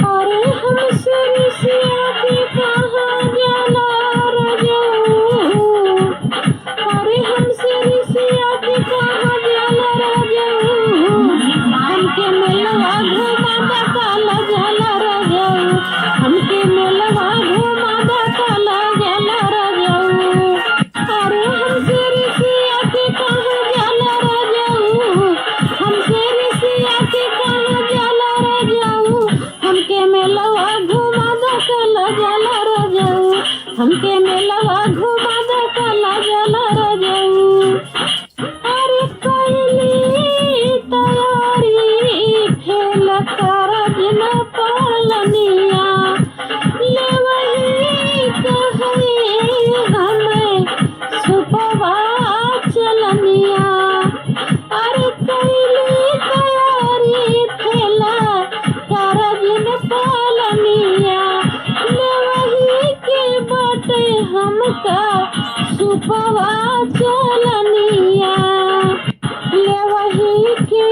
अरे हमसे रिसिया के कहाँ जाला रजऊ। अरे हमसे रिसिया के कहाँ जाला रजऊ। हमके मेलवा घुमादा काला जाला रजऊ। हमके मेलवा घुमादा काला जाला रजऊ। अरे हमसे रिसिया के कहाँ जाला रजऊ। हमसे रिसिया के कहाँ जाला रजऊ। हमके मेलवा घुमादा काला जाला रजऊ। हमके मेलवा घुमादा काला जाला रजऊ। अरे कैली तैयारी फेल कारज न पालनिया। लेवही कहे हमें सुपवा चलनिया। अरे कैली तैयारी फेल कारज न पालनिया। लेवही के बाटे हमका सुपवा चलनिया। लेवही के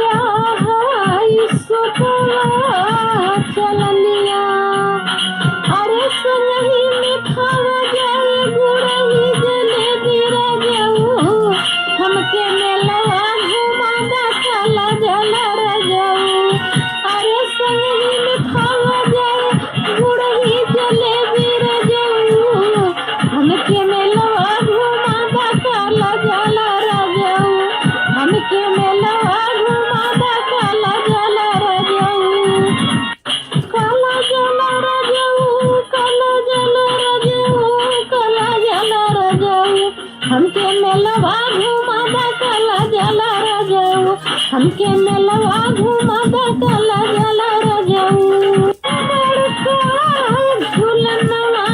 हाय सुपवा चलनिया। अरे संगही में खावा जाए गुड़ही जलेबी रजऊ। हमके मेलवा घुमादा काला जाला रजऊ। अरे संगही में खावा जाए गुड़ही जलेबी रजऊ। हमके मेलवा घुमादा काला जाला रजऊ। हमके मेलवा घुमादा काला जाला रजऊ। काला जाला रजऊ। काला जाला रजऊ। काला जाला रजऊ। हमके मेलवा घुमादा काला जाला रजऊ। हमके मेलवा घुमादा काला जाला रजऊ। बड़का झूलनवा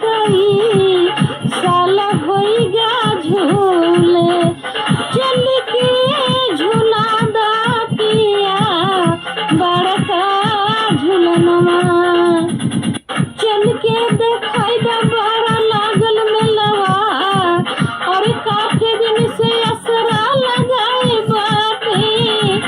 कई साल होइगा झूले। चल के झूला दातिया बड़का झूलनवा। चल के देखाई दा बड़ा लागल मेलवा। अरे काफी दिन से असरा लगाए बाटे।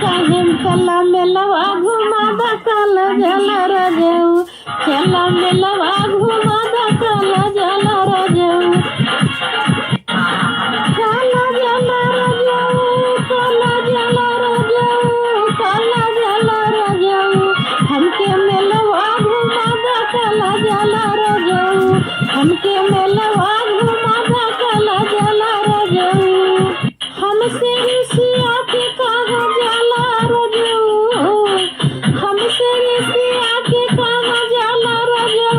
काहे चला मेलवा घुमादा काला जाला रजऊ। चला मेलवा घुमादा काला जाला रजऊ। काला जाला रजऊ। काला जाला रजऊ। काला जाला रजऊ। हमके मेलवा घुमादा काला जाला रजऊ। हमके मेलवा घुमादा काला जाला रजऊ। हमसे रिसिया के कहाँ जाला रजऊ। हमसे रिसिया के कहाँ जाला रजऊ।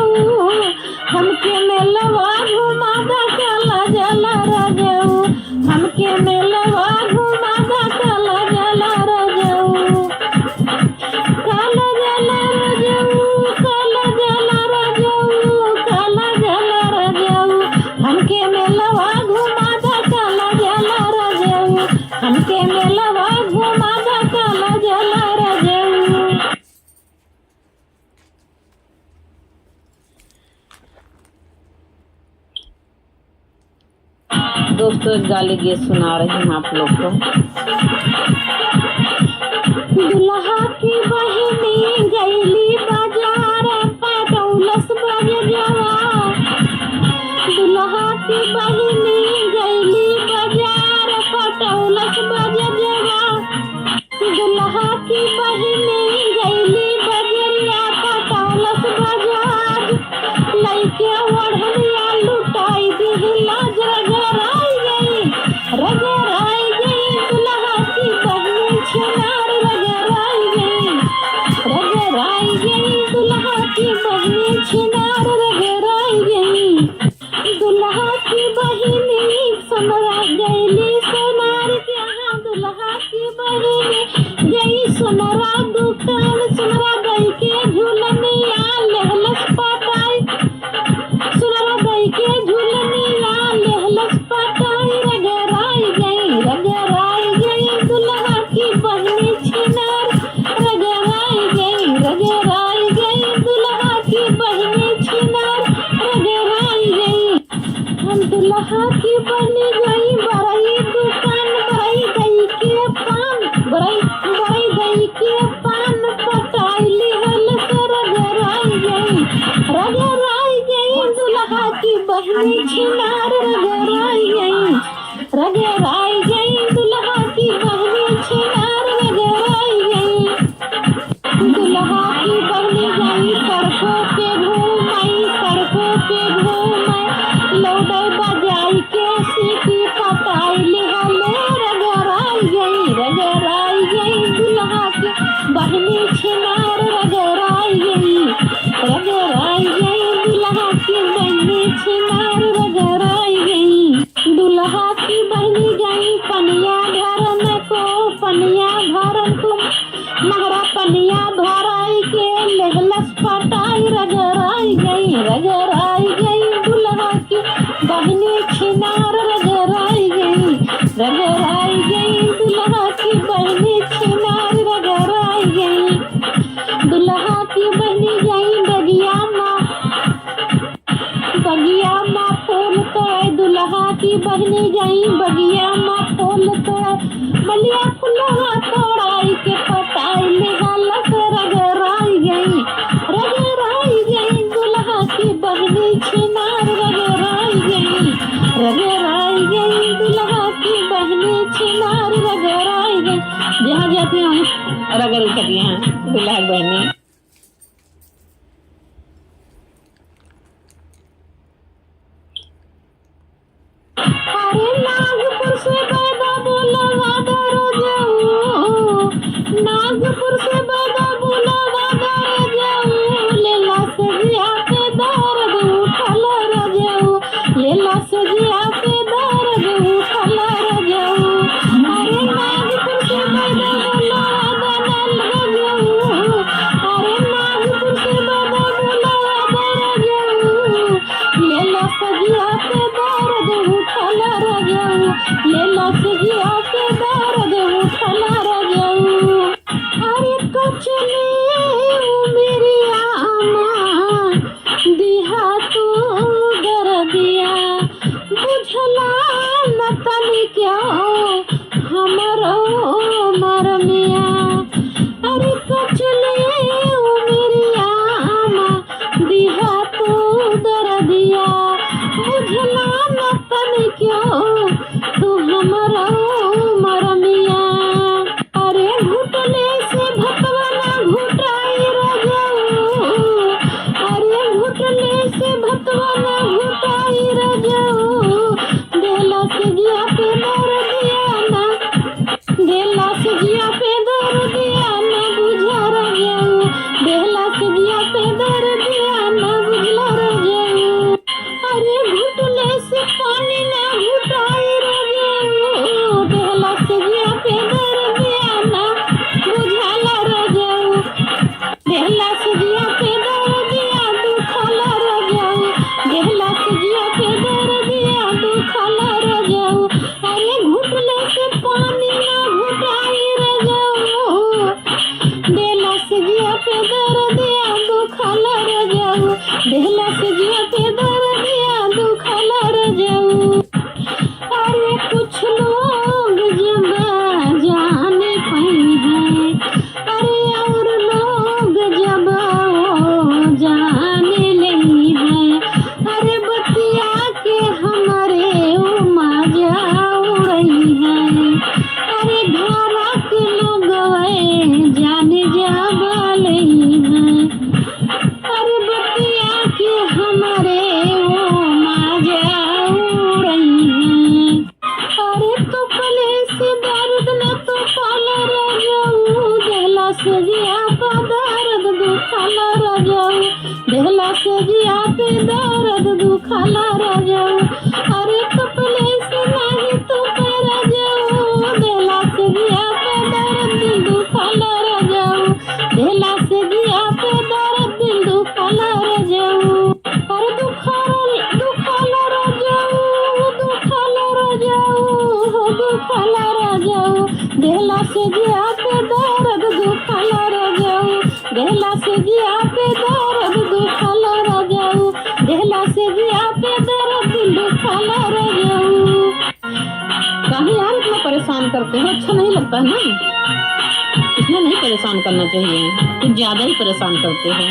हमके मेलवा घुमादा काला जाला रजऊ। हमके मेलवा घुमादा काला जाला रजऊ। काला जाला रजऊ। काला जाला रजऊ। काला जाला रजऊ। हमके मेलवा घुमादा काला जाला रजऊ। हमके मेलवा घुमादा काला जाला रजऊ। दोस्तों एक गाली गीत सुना रही हूँ आप लोग को। दुल्हा की बहिनी गईली बाजार पटौलस बजवा। दुल्हा की बहिनी गईली बाजार पटौलस बजवा। दुल्हा की बहिनी गईली बजरिया पटौलस बजाज। लइके ओढ़निया लुटाई दिहिला रगराई गई। रगराई गई दुल्हा की बहिनी छिनार रगराई गई। रगराई गई दुल्हा की बहिनी छिनार रगराई गई। दुल्हा की बहिनी सोनरा गईली सोनार के यहाँ। दुल्हा की बहिनी गई सोनरा दुख दुल्हा की बनी गई बड़ई दुकान बड़ई गई के पान बड़ई गई के पान पटाइली हल से रगराई गई दुल्हा की बहनी छिनार रगराई गई दुल्हा की बहनी छिनार रगराई गई दुल्हा की बहनी गई सड़कों पे घूमाई लौटे बजाई के सीटी पटाइली हले रगराई गई दुल्हा की बहनी छिनार रगराई गई दुल्हा की बहनी छिनार रगराई गई दुल्हा की बहनी गई पनिया भरन को नहरा पनिया भराई के लेहलस पटाई रगराई गई दुल्हा की बहनी छिनार रगराई गई दुल्हा की बहनी छिनार रगराई गई दुल्हा की बहनी गई बगिया माँ फूल तोड़े दुल्हा की बहनी गई बगिया माँ फूल तोड़े मलिया फुलवा तोड़ाई के पटाई निकाला से रगराई गई दुल्हा की बहनी छिनार रगराई गई दुल्हा की बहनी छिनार रगराई गई जहाँ जाती हूँ रगड़ करती हैं दुल्हा की बहनी अरे नागपुर से बैदा बोला वादा जाऊं नागपुर से बैदा बोला वादा जाऊं लेला सजिया पे दर्द उठल जाऊं लेला सजिया पे दर्द उठल जाऊं अरे नागपुर से बैदा बोला वादा जाऊं अरे नागपुर से बैदा बोला वादा जाऊं लेला सजिया पे दर्द उठल जाऊं लेला सजिया पे दर्द उठल जाऊं अरे कचली मेरी आमा दिहा तू दर दिया बुझला न तनी क्या हमरो मरमिया अरे कचली मेरी आमा दिहा तू दर दिया बुझला न तनी क्या तू हमारा मरमिया अरे घुटने से भतवा ना घुटाई रजाऊ अरे घुटने से भतवा ना घुटाई रजाऊ देला से जिया पे दर दिया ना देला से जिया पे दर दिया ना बुझा रजाऊ देला से जिया पे दर दिया ना बुझला रजाऊ अरे घुटने से पानी ना घुटाई रजाऊ देला से जिया पे दर दिया ना बुझाला रजाऊ देला से जिया पे दर दिया दुखला रजाऊ देला से जिया पे दर दिया दुखला रजाऊ अरे घुटने से पानी ना घुटाई रजाऊ देला से जिया पे दर दिया दुखला रजाऊ देला से जिया पे दर दिया दुखला रजाऊ अरे कुछ लोग जब जाने पाई है अरे और लोग जब जाने नहीं है अरे बतिया के हमारे मजा उड़ई है अरे घरा के लोग जाने जा नहीं है अरे बतिया के हमारे मजा उड़ई है अरे तो पले से दर्द न तो पाल रजाऊ देला से जिया पे दर्द दुखल रजाऊ देला से जिया पे दर्द दुखल रजाऊ अरे तो पले से नहीं तो पर रजाऊ देला से जिया पे दर्द दिल दुखल रजाऊ देला से जिया पे दर्द दिल दुखल रजाऊ अरे दुखल रजाऊ देला से जिया पे दर्द दुखल रजाऊ देला से जिया पे दर्द दुखल रजाऊ देला से जिया पे दर्द दुखल करते हो, अच्छा नहीं लगता है ना। इतना नहीं परेशान करना चाहिए, कुछ ज्यादा ही परेशान करते हो।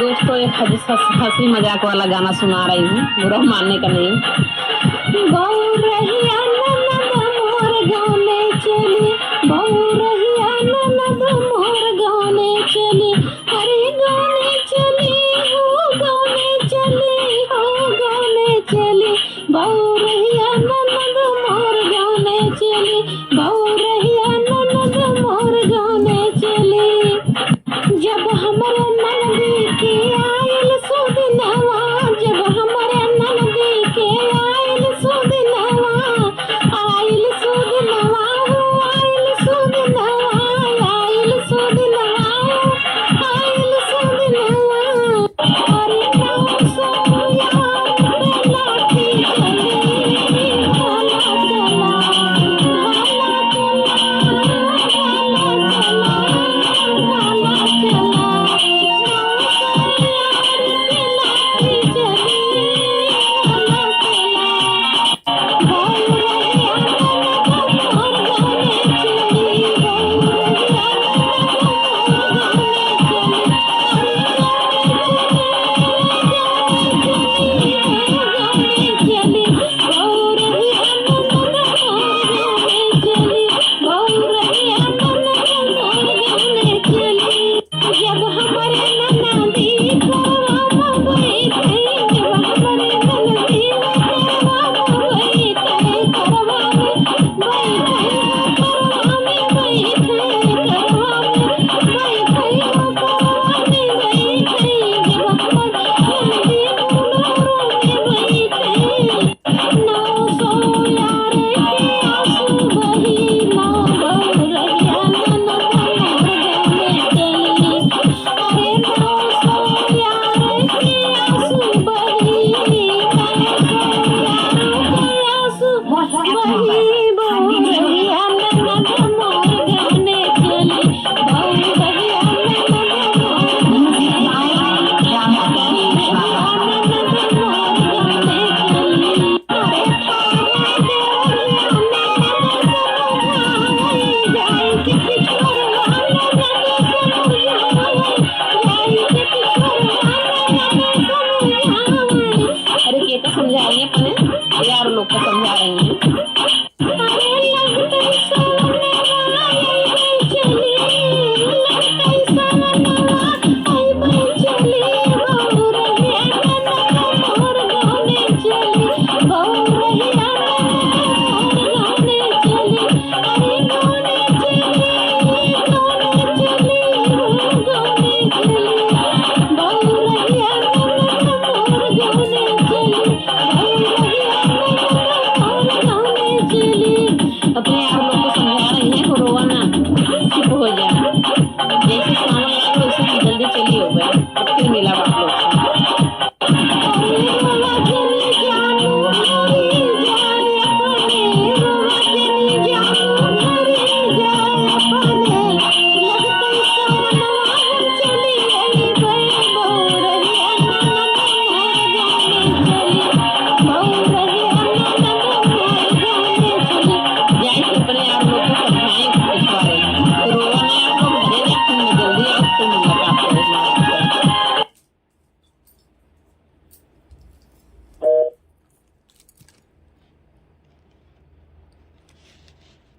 दोस्तों एक हंसी मजाक वाला गाना सुना रही हूँ, बुरा मानने का नहीं। बहु रहिया ननद मोर गाने चली, बहु रहिया ननद मोर गाने चली, अरे गाने चली हो गाने चली हो गाने चली, बहु रहिया ननद मोर गाने चली, बहु रहिया ननद मोर गाने चली। जब हमारे ननदी के आयल सुदिनवा, जब हमारे ननदी के आयल सुदिनवा, आयल सुदिनवा हो आयल सुदिनवा, आयल सुदिनवा आयल सुदिनवा, अरे नाव सो यार पे लाठी चली, भाला चला भाला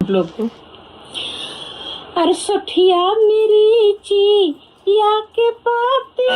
लोग को। अरे सठिया मेरी ची या के पाती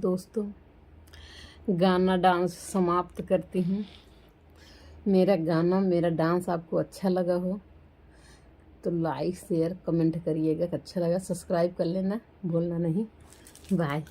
दोस्तों गाना डांस समाप्त करती हूँ। मेरा गाना मेरा डांस आपको अच्छा लगा हो तो लाइक शेयर कमेंट करिएगा। अच्छा लगा सब्सक्राइब कर लेना भूलना नहीं। बाय।